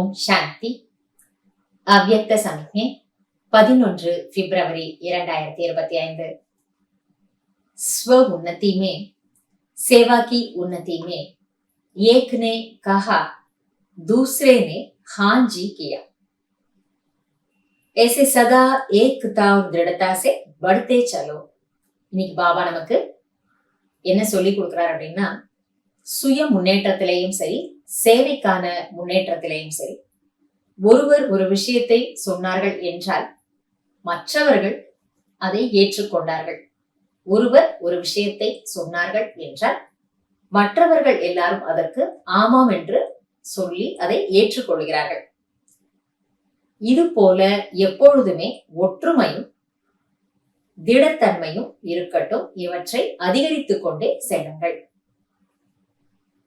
ஓம் சாந்தி. அவ்யக்த சமிக்ஞை 11 பிப்ரவரி 2025। स्व उन्नति में सेवा की उन्नति में एक ने कहा, दूसरे ने हाँ जी किया। ऐसे सदा एकता और दृढ़ता से बढ़ते चलो। இன்னைக்கு பாபா நமக்கு என்ன சொல்லி கொடுக்கிறார் அப்படின்னா, சுய முன்னேற்றத்திலையும் சரி, சேவைக்கான முன்னேற்றத்திலையும் சரி, ஒருவர் ஒரு விஷயத்தை சொன்னார்கள் என்றால் மற்றவர்கள் அதை ஏற்றுக்கொண்டார்கள். ஒருவர் ஒரு விஷயத்தை சொன்னார்கள் என்றால் மற்றவர்கள் எல்லாரும் அதற்கு ஆமாம் என்று சொல்லி அதை ஏற்றுக்கொள்கிறார்கள். இது போல எப்பொழுதுமே ஒற்றுமையும் திடத்தன்மையும் இருக்கட்டும். இவற்றை அதிகரித்துக் கொண்டே செல்லுங்கள்.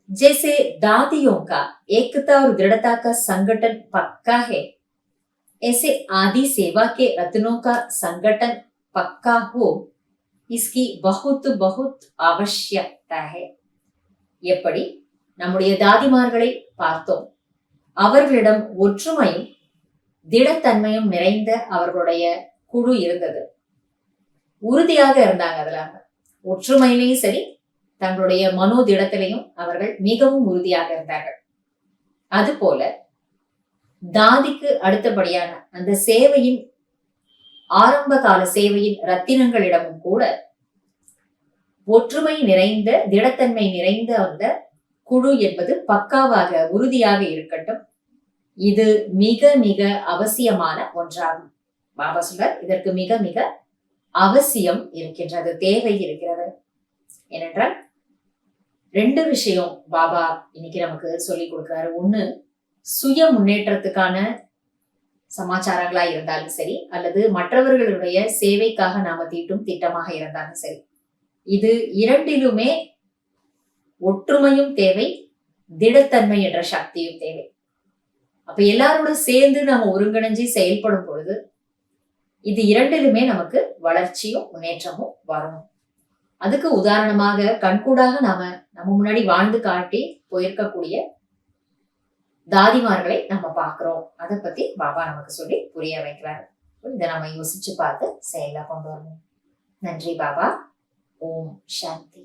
जैसे दादियों का एकता और दृढ़ता का संगठन पक्का है, ऐसे आदि सेवा के रत्नों का संगठन पक्का हो, इसकी बहुत बहुत आवश्यकता है। எப்படி நம்முடைய தாதிமார்களை பார்த்தோம், அவர்களிடம் ஒற்றுமையும் திடத்தன்மையும் நிறைந்த அவர்களுடைய குழு இருந்தது. உறுதியாக இருந்தாங்க. அதுல ஒற்றுமையிலையும் சரி, தங்களுடைய மனோதிடத்திலையும் அவர்கள் மிகவும் உறுதியாக இருந்தார்கள். அதுபோல தாதிக்கு அடுத்தபடியான அந்த சேவையின் ஆரம்ப கால சேவையின் ரத்தினங்களிடமும் கூட ஒற்றுமை நிறைந்த திடத்தன்மை நிறைந்த அந்த குழு என்பது பக்காவாக உறுதியாக இருக்கட்டும். இது மிக மிக அவசியமான ஒன்றாகும். பாபா சொல்றார், இதற்கு மிக மிக அவசியம் இருக்கின்றது, தேவை இருக்கிறது. ஏனென்றால் ரெண்டு விஷயம் பாபா இன்னைக்கு நமக்கு சொல்லி கொடுக்கிறாரு. ஒண்ணு, சுய முன்னேற்றத்துக்கான சமாச்சாரங்களா இருந்தாலும் சரி, அல்லது மற்றவர்களுடைய சேவைக்காக நாம தீட்டும் திட்டமாக இருந்தாலும் சரி, இது இரண்டிலுமே ஒற்றுமையும் தேவை, திடத்தன்மை என்ற சக்தியும் தேவை. அப்ப எல்லாரோட சேர்ந்து நாம ஒருங்கிணைஞ்சு செயல்படும் பொழுது இது இரண்டிலுமே நமக்கு வளர்ச்சியும் முன்னேற்றமும் வரும். அதுக்கு உதாரணமாக கண்கூடாக நம்ம முன்னாடி வாழ்ந்து காட்டி போயிருக்கக்கூடிய தாதிமார்களை நம்ம பார்க்கிறோம். அதை பத்தி பாபா நமக்கு சொல்லி புரிய வைக்கிறாரு. இதை நம்ம யோசிச்சு பார்த்து செயல கொண்டு வரணும். நன்றி பாபா. ஓம் சாந்தி.